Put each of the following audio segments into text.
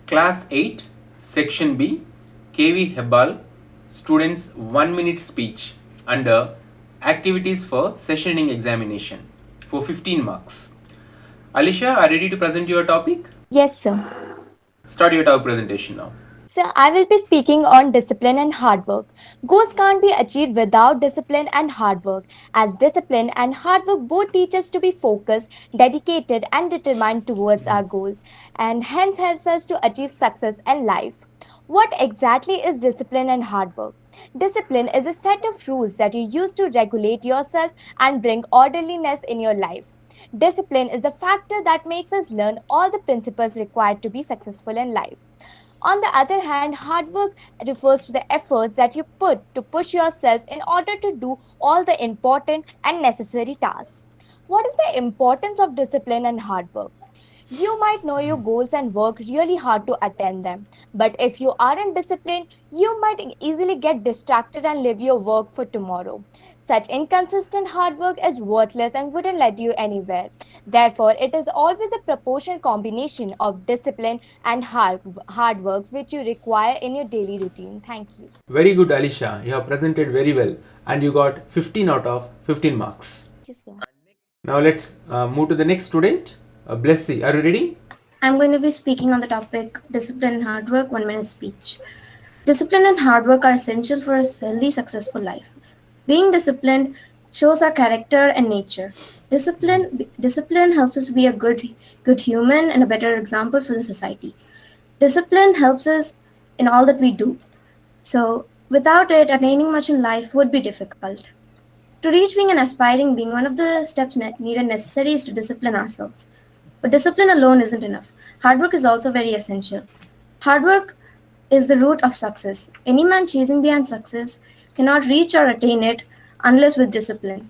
Class 8, Section B, KV Hebal, students 1 minute speech under activities for sessioning examination for 15 marks. Alisha, are you ready to present your topic? Yes, sir. Start your topic presentation now. So, I will be speaking on discipline and hard work. Goals can't be achieved without discipline and hard work, as discipline and hard work both teach us to be focused, dedicated, and determined towards our goals, and hence helps us to achieve success in life. What exactly is discipline and hard work? Discipline is a set of rules that you use to regulate yourself and bring orderliness in your life. Discipline is the factor that makes us learn all the principles required to be successful in life. On the other hand, hard work refers to the efforts that you put to push yourself in order to do all the important and necessary tasks. What is the importance of discipline and hard work? You might know your goals and work really hard to attain them, but if you aren't disciplined, you might easily get distracted and leave your work for tomorrow. Such inconsistent hard work is worthless and wouldn't lead you anywhere. Therefore, it is always a proportional combination of discipline and hard work which you require in your daily routine. Thank you. Very good, Alisha. You have presented very well and you got 15 out of 15 marks. Thank you, sir. Now let's move to the next student. Blessy, are you ready? I'm going to be speaking on the topic discipline and hard work, 1 minute speech. Discipline and hard work are essential for a healthy, successful life. Being disciplined shows our character and nature. Discipline helps us to be a good human and a better example for the society. Discipline helps us in all that we do. So, without it, attaining much in life would be difficult. To reach being an aspiring being, one of the steps needed necessary is to discipline ourselves. But discipline alone isn't enough. Hard work is also very essential. Hard work is the root of success. Any man chasing behind success cannot reach or attain it unless with discipline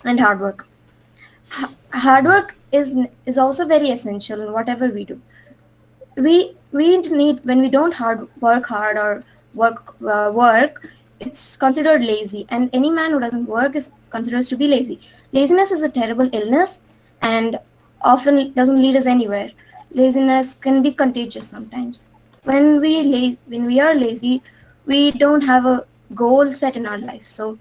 and hard work. Hard work is also very essential in whatever we do. We need when we don't work hard or work, it's considered lazy, and any man who doesn't work is considered to be lazy. Laziness is a terrible illness and often doesn't lead us anywhere. Laziness can be contagious sometimes. When we are lazy, we don't have a goal set in our life. So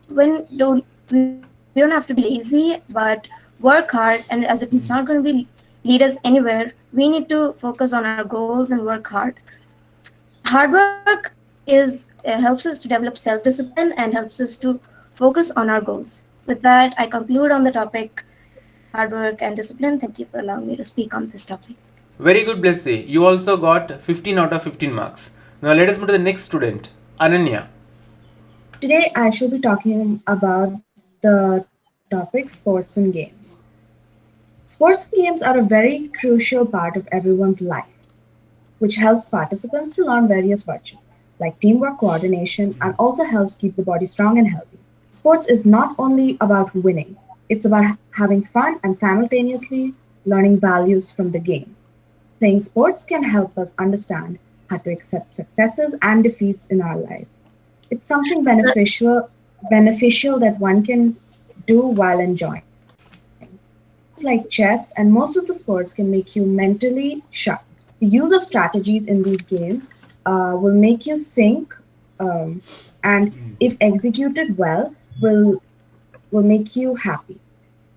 we don't have to be lazy, but work hard. And as it's not going to be lead us anywhere, we need to focus on our goals and work hard. Hard work helps us to develop self-discipline and helps us to focus on our goals. With that, I conclude on the topic hard work and discipline. Thank you for allowing me to speak on this topic. Very good, Blessy. You also got 15 out of 15 marks. Now let us move to the next student, Ananya. Today, I shall be talking about the topic sports and games. Sports and games are a very crucial part of everyone's life, which helps participants to learn various virtues like teamwork, coordination, and also helps keep the body strong and healthy. Sports is not only about winning, it's about having fun and simultaneously learning values from the game. Playing sports can help us understand how to accept successes and defeats in our lives. It's something beneficial that one can do while enjoying. Games like chess and most of the sports can make you mentally sharp. The use of strategies in these games will make you think, and if executed well, will make you happy.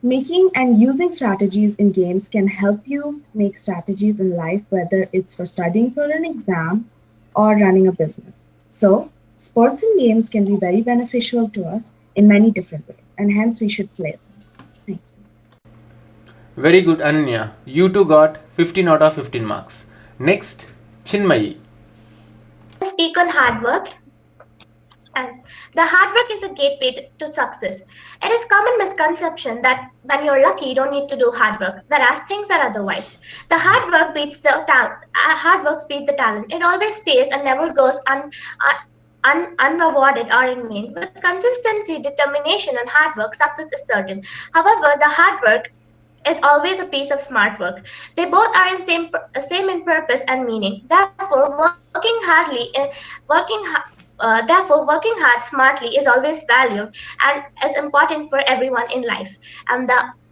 Making and using strategies in games can help you make strategies in life, whether it's for studying for an exam or running a business. So, sports and games can be very beneficial to us in many different ways, and hence we should play them. Thank you. Very good, Ananya. You too got 15 out of 15 marks. Next, Chinmayi. Speak on hard work. And the hard work is a gateway to success. It is common misconception that when you're lucky, you don't need to do hard work, whereas things are otherwise. The hard work beats the talent. Hard work beats the talent. It always pays and never goes unrewarded or in vain. With consistency, determination, and hard work, success is certain. However, the hard work is always a piece of smart work. They both are in same in purpose and meaning. Therefore, working hard smartly is always valued and is important for everyone in life. And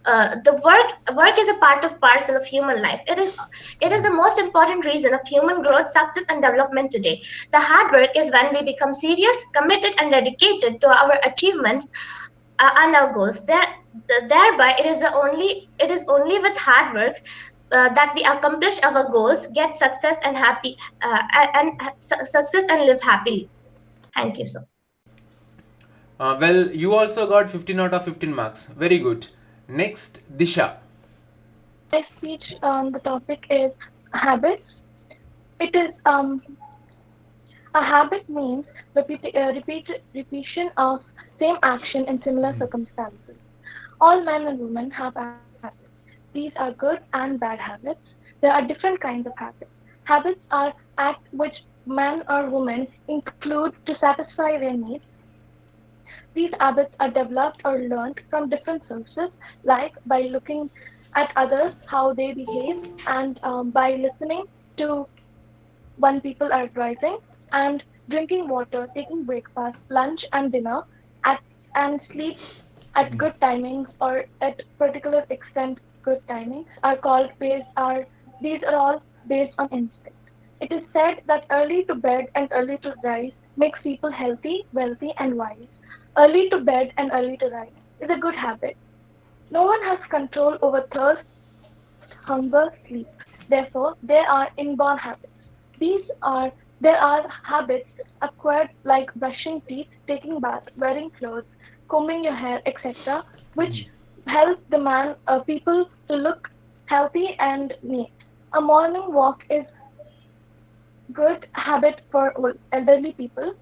The work is a part of parcel of human life. It is the most important reason of human growth, success, and development today. The hard work is when we become serious, committed, and dedicated to our achievements and our goals. Thereby, it is only with hard work that we accomplish our goals, get success and happy, success and live happily. Thank you so. Well, you also got 15 out of 15 marks. Very good. Next, Disha. My speech on the topic is habits. It is a habit means repetition of same action in similar circumstances. All men and women have habits. These are good and bad habits. There are different kinds of habits. Habits are acts which man or woman include to satisfy their needs. These habits are developed or learned from different sources, like by looking at others, how they behave, and by listening to when people are advising, and drinking water, taking breakfast, lunch, and dinner, at, and sleep at good timings or at particular extent good timings these are all based on instinct. It is said that early to bed and early to rise makes people healthy, wealthy, and wise. Early to bed and early to rise is a good habit. No one has control over thirst, hunger, sleep. Therefore, there are inborn habits. There are habits acquired like brushing teeth, taking bath, wearing clothes, combing your hair, etc., which help the people to look healthy and neat. A morning walk is good habit for elderly people,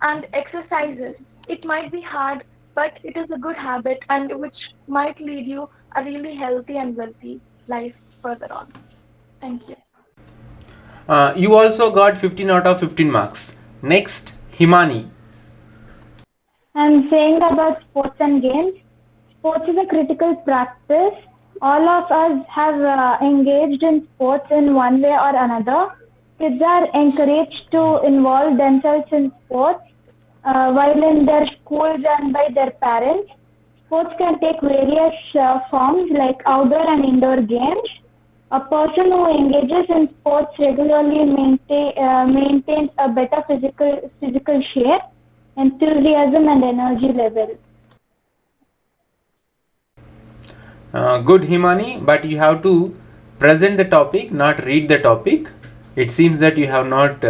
and exercises. It might be hard, but it is a good habit and which might lead you a really healthy and wealthy life further on. Thank you. You also got 15 out of 15 marks. Next, Himani. I'm saying about sports and games. Sports is a critical practice. All of us have engaged in sports in one way or another. Kids are encouraged to involve themselves in sports while in their schools and by their parents. Sports can take various forms like outdoor and indoor games. A person who engages in sports regularly maintains a better physical shape, enthusiasm, and energy level. Good, Himani, but you have to present the topic, not read the topic. It seems that you have not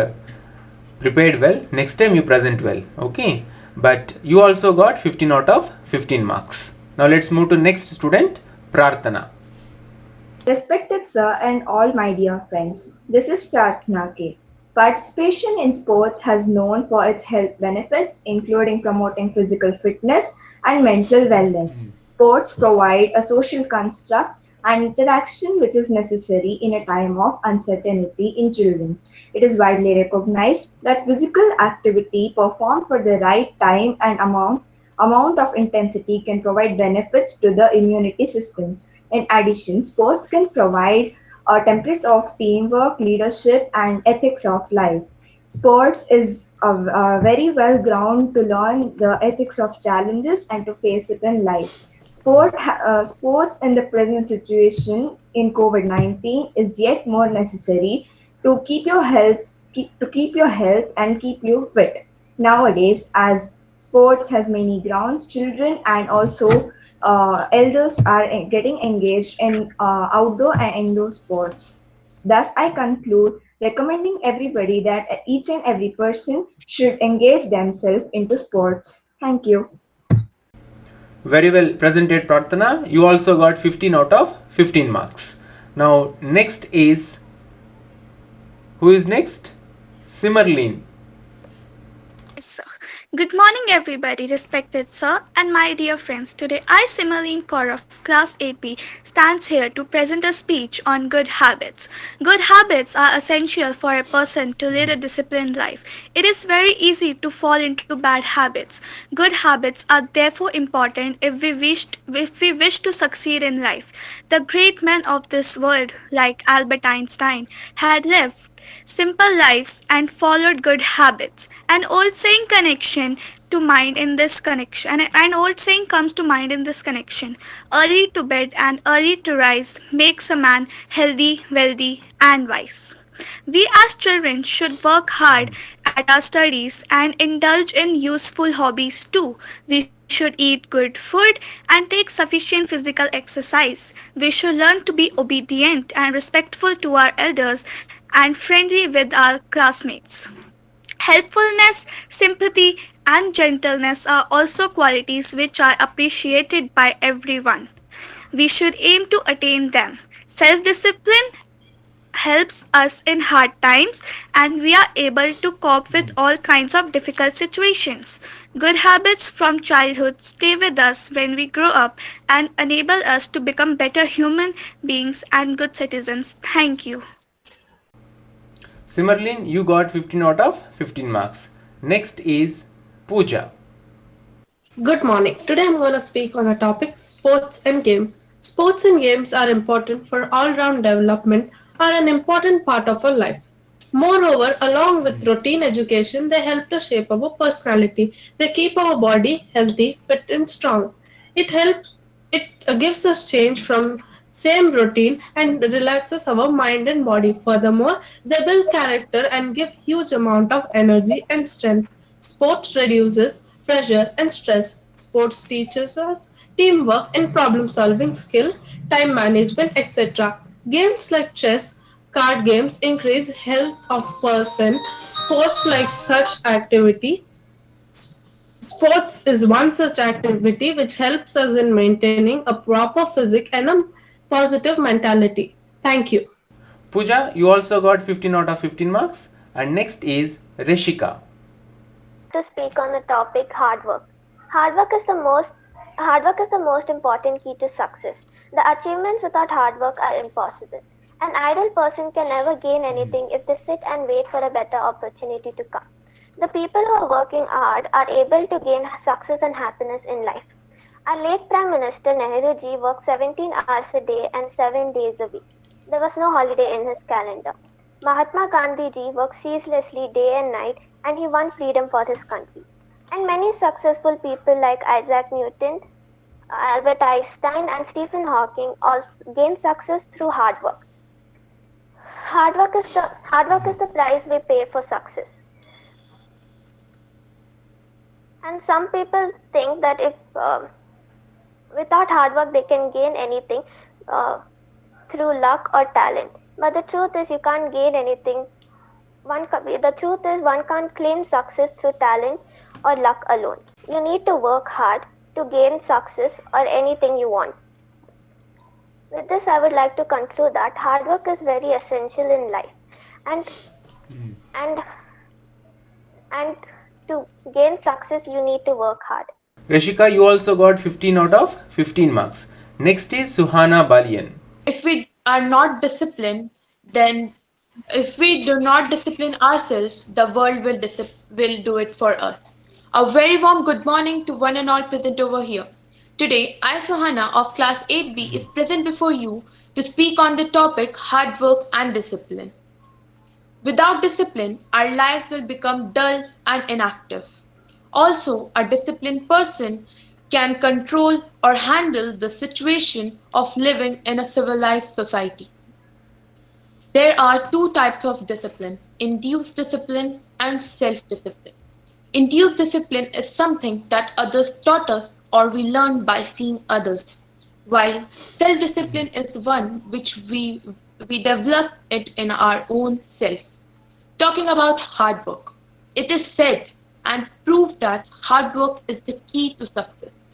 prepared well. Next time you present well, okay? But you also got 15 out of 15 marks. Now let's move to next student, Prarthana. Respected sir and all my dear friends, this is Prarthana K. Participation in sports has known for its health benefits, including promoting physical fitness and mental wellness. Sports provide a social construct and interaction which is necessary in a time of uncertainty in children. It is widely recognized that physical activity performed for the right time and amount of intensity can provide benefits to the immunity system. In addition, sports can provide a template of teamwork, leadership, and ethics of life. Sports is a very well ground to learn the ethics of challenges and to face it in life. Sports in the present situation in COVID-19 is yet more necessary to keep your health and keep you fit. Nowadays, as sports has many grounds, children and also elders are getting engaged in outdoor and indoor sports. Thus, I conclude recommending everybody that each and every person should engage themselves into sports. Thank you. Very well presented, Prarthana. You also got 15 out of 15 marks. Now next is, who is next? Simmerleen. Yes, sir. Good morning, everybody, respected sir and my dear friends. Today, I, Simaline Kaur of Class 8B, stands here to present a speech on good habits. Good habits are essential for a person to lead a disciplined life. It is very easy to fall into bad habits. Good habits are therefore important if we wish to succeed in life. The great men of this world, like Albert Einstein, had lived simple lives and followed good habits. An old saying connection to mind in this connection, and an old saying comes to mind in this connection: early to bed and early to rise makes a man healthy, wealthy, and wise. We as children should work hard at our studies and indulge in useful hobbies too. We should eat good food and take sufficient physical exercise. We should learn to be obedient and respectful to our elders and friendly with our classmates. Helpfulness, sympathy, and gentleness are also qualities which are appreciated by everyone. We should aim to attain them. Self discipline helps us in hard times, and we are able to cope with all kinds of difficult situations. Good habits from childhood stay with us when we grow up and enable us to become better human beings and good citizens. Thank you. Simmerlin, you got 15 out of 15 marks. Next is Pooja. Good morning. Today I'm going to speak on a topic sports and game. Sports and games are important for all round development, are an important part of our life. Moreover, along with routine education, they help to shape our personality. They keep our body healthy, fit, and strong. It gives us change from same routine and relaxes our mind and body. Furthermore, they build character and give huge amount of energy and strength. Sports reduces pressure and stress. Sports teaches us teamwork and problem solving skill, time management, etc. Games like chess, card games increase health of person. Sports like such activity Sports is one such activity which helps us in maintaining a proper physique and a positive mentality. Thank you. Pooja, you also got 15 out of 15 marks. And next is Rishika. To speak on the topic hard work. Hard work is the most important key to success. The achievements without hard work are impossible. An idle person can never gain anything if they sit and wait for a better opportunity to come. The people who are working hard are able to gain success and happiness in life. Our late Prime Minister Nehru ji worked 17 hours a day and 7 days a week. There was no holiday in his calendar. Mahatma Gandhi ji worked ceaselessly day and night, and he won freedom for his country. And many successful people like Isaac Newton, Albert Einstein, and Stephen Hawking also gained success through hard work. Hard work is the price we pay for success. And some people think that if without hard work they can gain anything through luck or talent. But the truth is you can't gain anything. The truth is one can't claim success through talent or luck alone. You need to work hard to gain success or anything you want. With this, I would like to conclude that hard work is very essential in life, and to gain success, you need to work hard. Rishika, you also got 15 out of 15 marks. Next is Suhana Balian. If we are not disciplined, then if we do not discipline ourselves, the world will do it for us. A very warm good morning to one and all present over here. Today, I, Suhana of class 8B, is present before you to speak on the topic hard work and discipline. Without discipline, our lives will become dull and inactive. Also, a disciplined person can control or handle the situation of living in a civilized society. There are two types of discipline: induced discipline and self-discipline. Induced discipline is something that others taught us or we learn by seeing others, while self-discipline is one which we develop it in our own self. Talking about hard work, it is said and proved that hard work is the key to success.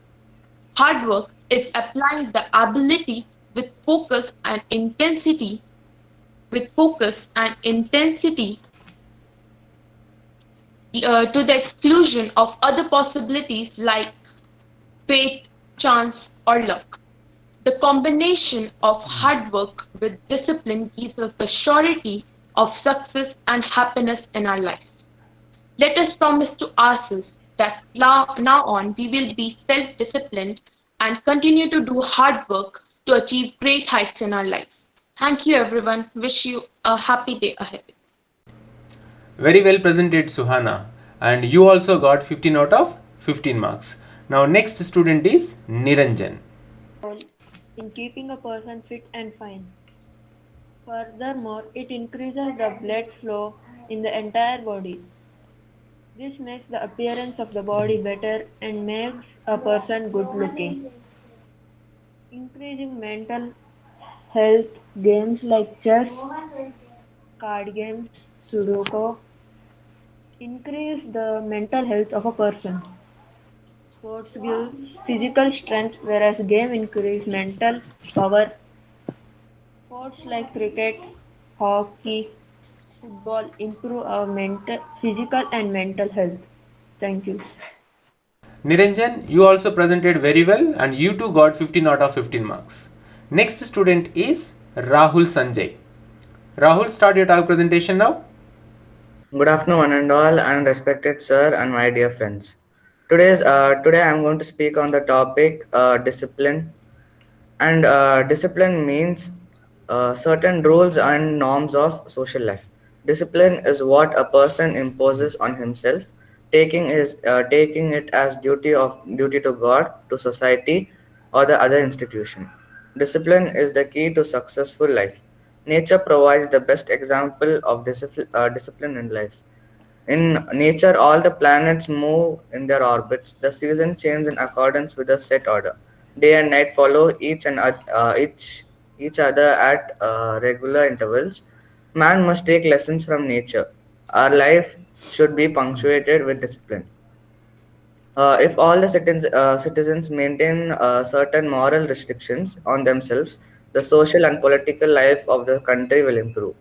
Hard work is applying the ability with focus and intensity to the exclusion of other possibilities like faith, chance, or luck. The combination of hard work with discipline gives us the surety of success and happiness in our life. Let us promise to ourselves that now on we will be self-disciplined and continue to do hard work to achieve great heights in our life. Thank you everyone. Wish you a happy day ahead. Very well presented, Suhana. And you also got 15 out of 15 marks. Now next student is Niranjan. In keeping a person fit and fine. Furthermore, it increases the blood flow in the entire body. This makes the appearance of the body better and makes a person good looking. Increasing mental health games like chess, card games, Sudoku increase the mental health of a person. Sports give physical strength whereas game increase mental power. Sports like cricket, hockey, football improve our physical and mental health. Thank you. Niranjan, you also presented very well and you too got 15 out of 15 marks. Next student is Rahul Sanjay. Rahul, start your talk presentation now. Good afternoon, one and all, and respected sir and my dear friends. Today I am going to speak on the topic discipline. And discipline means certain rules and norms of social life. Discipline is what a person imposes on himself, taking it as duty to God, to society, or the other institution. Discipline is the key to successful life. Nature provides the best example of discipline in life. In nature, all the planets move in their orbits. The seasons change in accordance with a set order. Day and night follow each other at regular intervals. Man must take lessons from nature. Our life should be punctuated with discipline. If all the citizens maintain certain moral restrictions on themselves, the social and political life of the country will improve.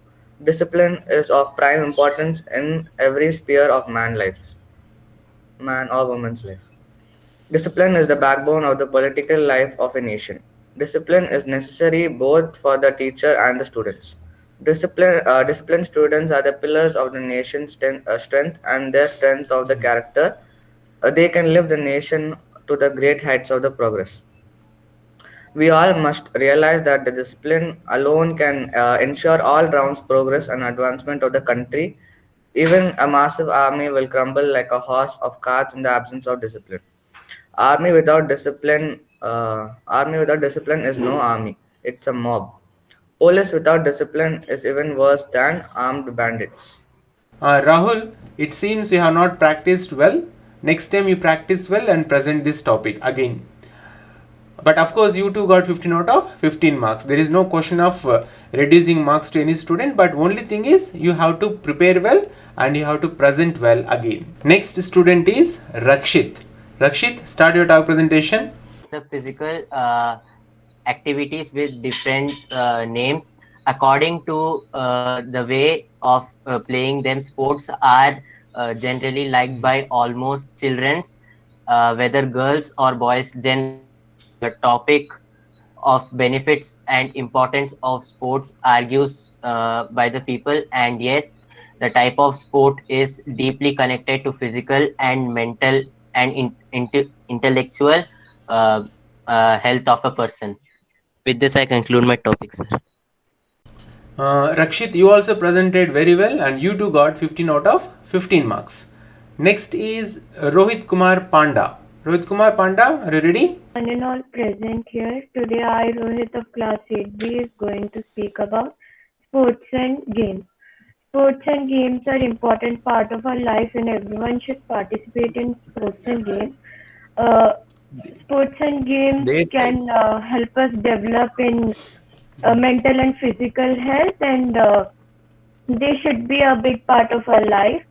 Discipline is of prime importance in every sphere of man or woman's life. Discipline is the backbone of the political life of a nation. Discipline is necessary both for the teacher and the students. Disciplined students are the pillars of the nation's strength and their strength of the character. They can lift the nation to the great heights of the progress. We all must realize that the discipline alone can ensure all rounds progress and advancement of the country. Even a massive army will crumble like a horse of cards in the absence of discipline. Army without discipline is no army. It's a mob. Police without discipline is even worse than armed bandits. Rahul, it seems you have not practiced well. Next time you practice well and present this topic again. But of course, you too got 15 out of 15 marks. There is no question of reducing marks to any student, but only thing is you have to prepare well and you have to present well again. Next student is Rakshit. Rakshit, start your talk presentation. The physical activities with different names according to the way of playing them. Sports are generally liked by almost childrens, whether girls or boys. The topic of benefits and importance of sports argues by the people, and yes, the type of sport is deeply connected to physical and mental and intellectual health of a person. With this, I conclude my topic, sir. Rakshit, you also presented very well and you too got 15 out of 15 marks. Next is Rohit Kumar Panda. Rohit Kumar Panda, are you ready? One and all present here. Today I, Rohit of class 8B, is going to speak about sports and games. Sports and games are important part of our life and everyone should participate in sports and games. Sports and games can help us develop in mental and physical health, and they should be a big part of our life.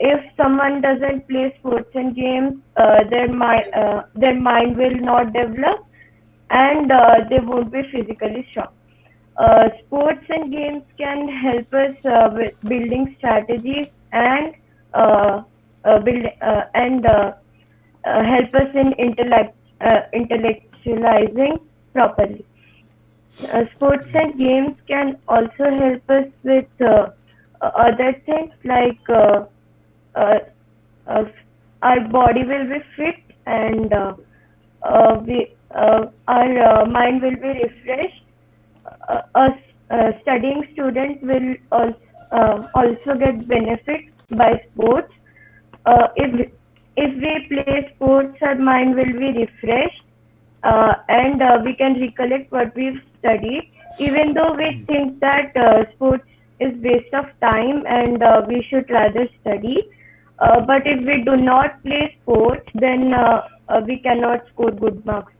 If someone doesn't play sports and games, their mind will not develop and they won't be physically strong. Sports and games can help us with building strategies and help us in intellectualizing properly. Sports and games can also help us with other things like our body will be fit and our mind will be refreshed. A studying student will also get benefit by sports. If we play sports, our mind will be refreshed and we can recollect what we've studied. Even though we think that sports is waste of time and we should rather study, but if we do not play sports, then we cannot score good marks.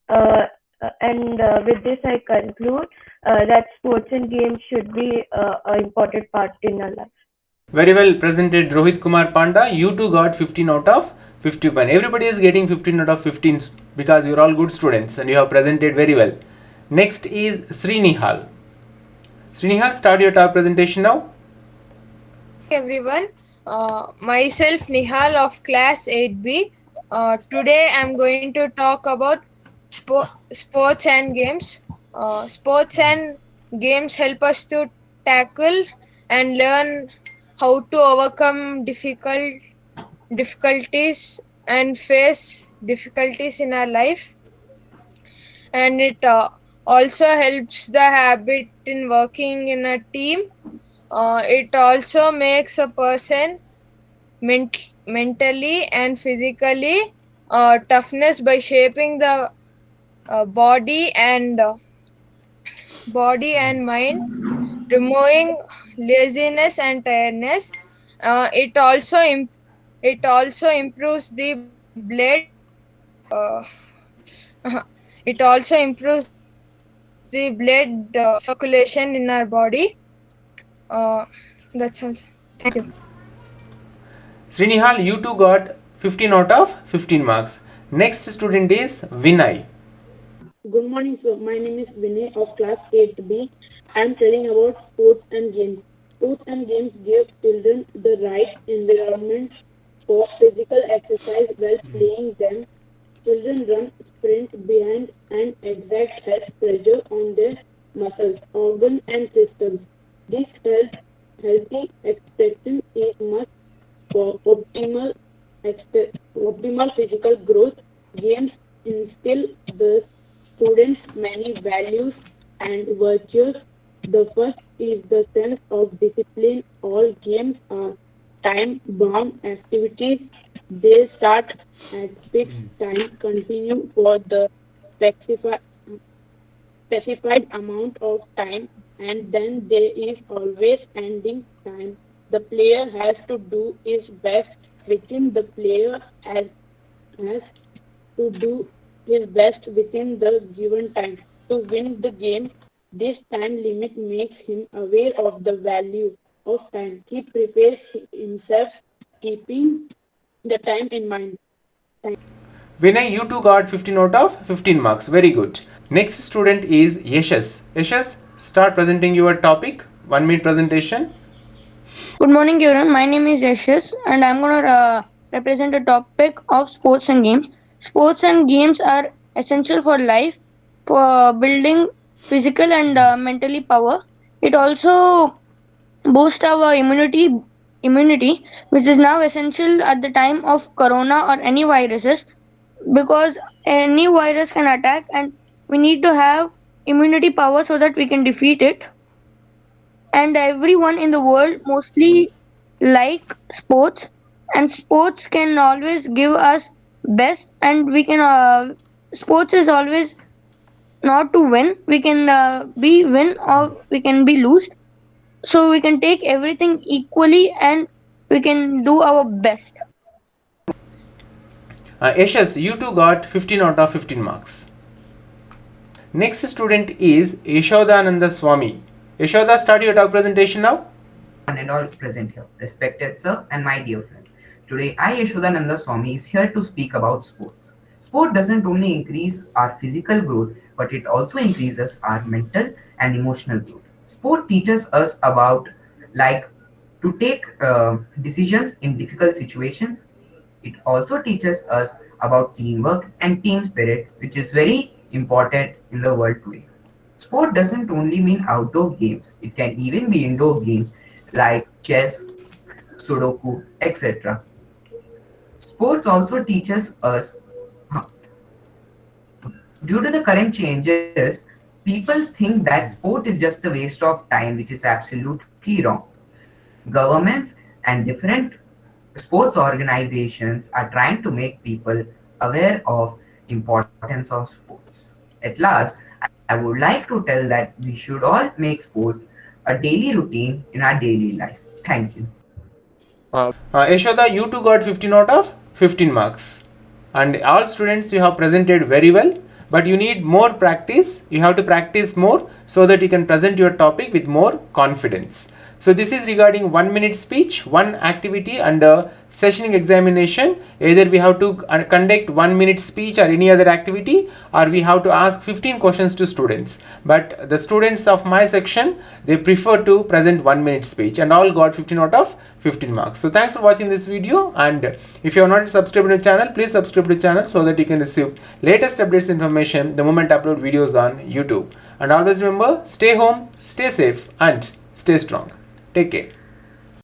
And with this, I conclude that sports and games should be an important part in our life. Very well presented, Rohit Kumar Panda. You too got 15 out of 50 point. Everybody is getting 15 out of 15 because you're all good students and you have presented very well. Next is Srinihal. Srinihal, start your top presentation now. Everyone, myself Nihal of class 8B. Today I'm going to talk about sports and games. Sports and games help us to tackle and learn how to overcome difficulties and face difficulties in our life. And it also helps the habit in working in a team. It also makes a person mentally and physically toughness by shaping the body and mind, removing laziness and tiredness. It also improves the blood. Uh, it also improves the blood circulation in our body. That's all. Thank you. Srinihal, you too got 15 out of 15 marks. Next student is Vinay. Good morning, sir. My name is Vinay of class 8B. I am telling about sports and games. Sports and games give children the right environment for physical exercise while playing them. Children run, sprint behind, and exert pressure on their muscles, organs, and systems. This healthy exercise is must for optimal physical growth. Games instill the students many values and virtues. The first is the sense of discipline. All games are time-bound activities. They start at fixed time, continue for the specified amount of time, and then there is always ending time. The player has to do his best within the player has to do his best within the given time to win the game. This time limit makes him aware of the value of time. He prepares himself, keeping the time in mind. Vinay, you too got 15 out of 15 marks. Very good. Next student is Yashas. Yashas, start presenting your topic. 1 minute presentation. Good morning, everyone. My name is Yashas, and I'm going to represent the topic of sports and games. Sports and games are essential for life, for building physical and mentally power. It also boosts our immunity, which is now essential at the time of corona or any viruses, because any virus can attack, and we need to have immunity power so that we can defeat it. And everyone in the world mostly like sports, and sports can always give us best, and we can sports is always not to win, we can be win or we can be lose, so we can take everything equally and we can do our best. Yashas, you too got 15 out of 15 marks. Next student is Yashodananda Swami. Yashoda, start your talk presentation now. And all present here, respected sir and my dear friend. Today, I, Yashodananda Swami, is here to speak about sports. Sport doesn't only increase our physical growth, but it also increases our mental and emotional growth. Sport teaches us about like to take decisions in difficult situations. It also teaches us about teamwork and team spirit, which is very important in the world today. Sport doesn't only mean outdoor games, it can even be indoor games like chess, Sudoku, etc. Sports also teaches us, due to the current changes, people think that sport is just a waste of time, which is absolutely wrong. Governments and different Sports organizations are trying to make people aware of importance of sports. At last, I would like to tell that we should all make sports a daily routine in our daily life. Thank you. Yashoda, you too got 15 out of 15 marks. And all students, you have presented very well, but you need more practice. You have to practice more so that you can present your topic with more confidence. So this is regarding 1 minute speech, one activity under sessioning examination. Either we have to conduct 1 minute speech or any other activity, or we have to ask 15 questions to students. But the students of my section, they prefer to present 1 minute speech, and all got 15 out of 15 marks. So thanks for watching this video, and if you are not subscribed to the channel, please subscribe to the channel so that you can receive latest updates information the moment I upload videos on YouTube. And always remember, stay home, stay safe, and stay strong. Take care.